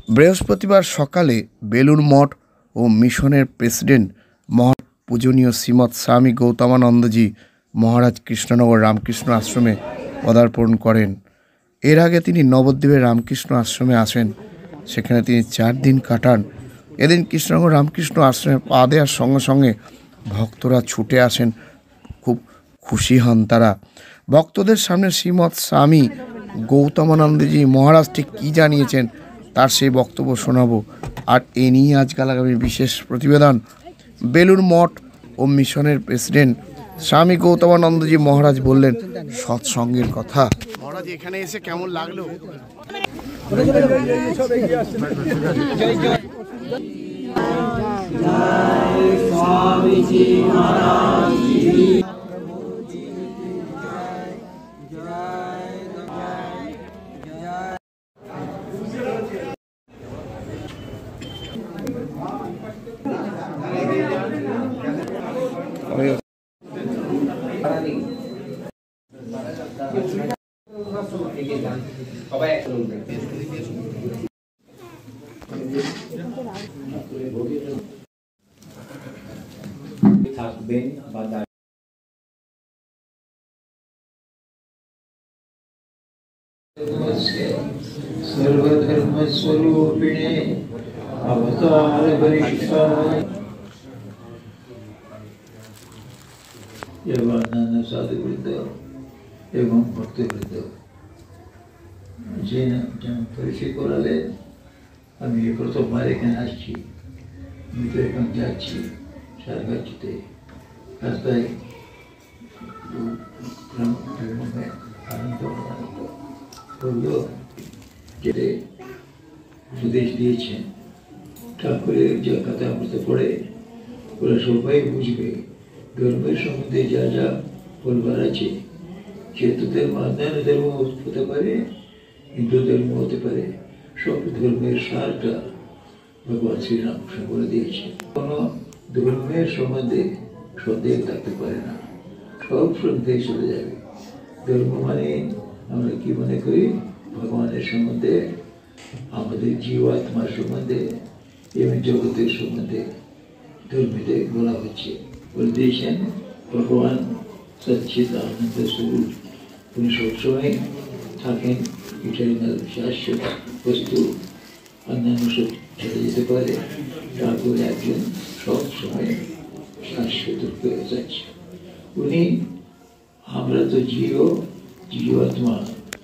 বৃহস্পতিবার সকালে বেলুড় মঠ ও মিশনের প্রেসিডেন্ট পূজনীয় শ্রীমৎ স্বামী গৌতমানন্দজি মহারাজ কৃষ্ণনগর রামকৃষ্ণ আশ্রমে পদার্পণ করেন। এর আগে তিনি নবদ্বীপের রামকৃষ্ণ আশ্রমে আসেন, সেখানে তিনি 4 দিন কাটান। এদিন কৃষ্ণনগর রামকৃষ্ণ আশ্রমে পা দেওয়ার সঙ্গে সঙ্গে ভক্তরা ছুটে আসেন, খুব খুশি হন তারা। ভক্তদের সামনে শ্রীমৎ স্বামী গৌতমানন্দজি মহারাজ ঠিক কী জানিয়েছেন তার সেই বক্তব্য শোনাবো। আর এ নিয়ে আজকাল আগামী বিশেষ প্রতিবেদন। বেলুড় মঠ ও মিশনের প্রেসিডেন্ট স্বামী গৌতমানন্দজি মহারাজ বললেন সৎসঙ্গের কথা। মহারাজ এখানে এসে কেমন লাগলো? থাকবেন বা सर्वधर्मस्वरूपिणे अवतारवरिष्ठाय देवानंद साधुवृंद एवं भक्तवृंद যেন পরিচয় করালেন। আমি প্রথমবার এখানে আসছি, আমি তো এখন যাচ্ছি সারগাছিতে, রাস্তায় আনন্দ করলো যেতে উপদেশ দিয়েছেন। ঠাকুরের যে কথা বলতে পড়ে ওরা সবাই বুঝবে ধর্মের সম্বন্ধে যা যা বলবার আছে। যেহেতু ধর্ম অন্যান্য ধর্ম হতে পারে, হিন্দু ধর্ম হতে পারে, সব ধর্মের সারটা ভগবান শ্রীরামকৃষ্ণ বলে দিয়েছে। কোনো ধর্মের সম্বন্ধে সন্দেহ থাকতে পারে না, সব সন্দেহ চলে যাবে। ধর্ম মানে আমরা কি মনে করি? ভগবানের সম্বন্ধে, আমাদের জীবাত্মার সম্বন্ধে এবং জগতের সম্বন্ধে ধর্মীতে বলা হচ্ছে। বলে দিয়েছেন ভগবান সচ্চিদানন্দ স্বরূপ, উনি সবসময় থাকেন, ইটারনাল শাশ্বত বস্তু, অন্যান্য সব ছেড়ে যেতে পারে। ঠাকুর একজন সব সময় শাশ্বত হয়ে যাচ্ছে। উনি, আমরা তো জীবাত্মা,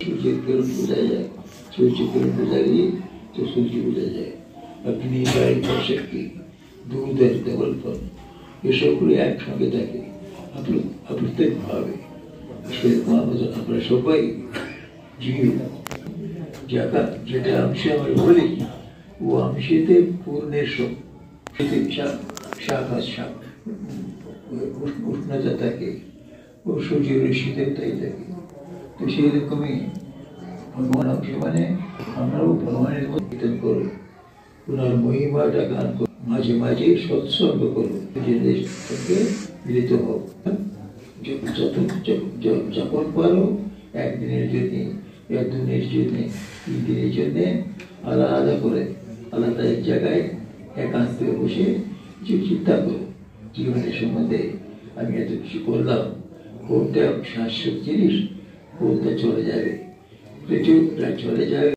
সূর্যের কিরণ বোঝা যায়, সূর্য কিরণ বোঝা গিয়ে তো সূর্য বোঝা যায়। অগ্নি, বায়ু, শক্তি, দুধ, দেবলপন, এসবগুলো একসঙ্গে থাকে প্রত্যেকভাবে। সেরকম আমরা সবাই জীব, যেটা অংশে আমরা বলি ও অংশেতে পূর্ণের উষ্ণতা থাকে, ও সূর্যের শীতের তাই থাকে। তো সেই রকমই ভগবান অংশ মানে আমরাও ভগবানের কীর্তন করো, ওনার মহিমাটা গান করো, মাঝে মাঝে সৎসঙ্গ করো, নিজেদের সঙ্গে মিলিত হোক। যখন পারো একদিনের জন্য, 1 দিনের জন্য, 3 দিনের জন্য আলাদা করে আলাদা এক জায়গায় একান্তে বসে কিছু চিন্তা করো জীবনের সম্বন্ধে। আমি এত কিছু করলাম, কোনটা শাশ্বত জিনিস, কোনটা চলে যাবে, চলে যাবে।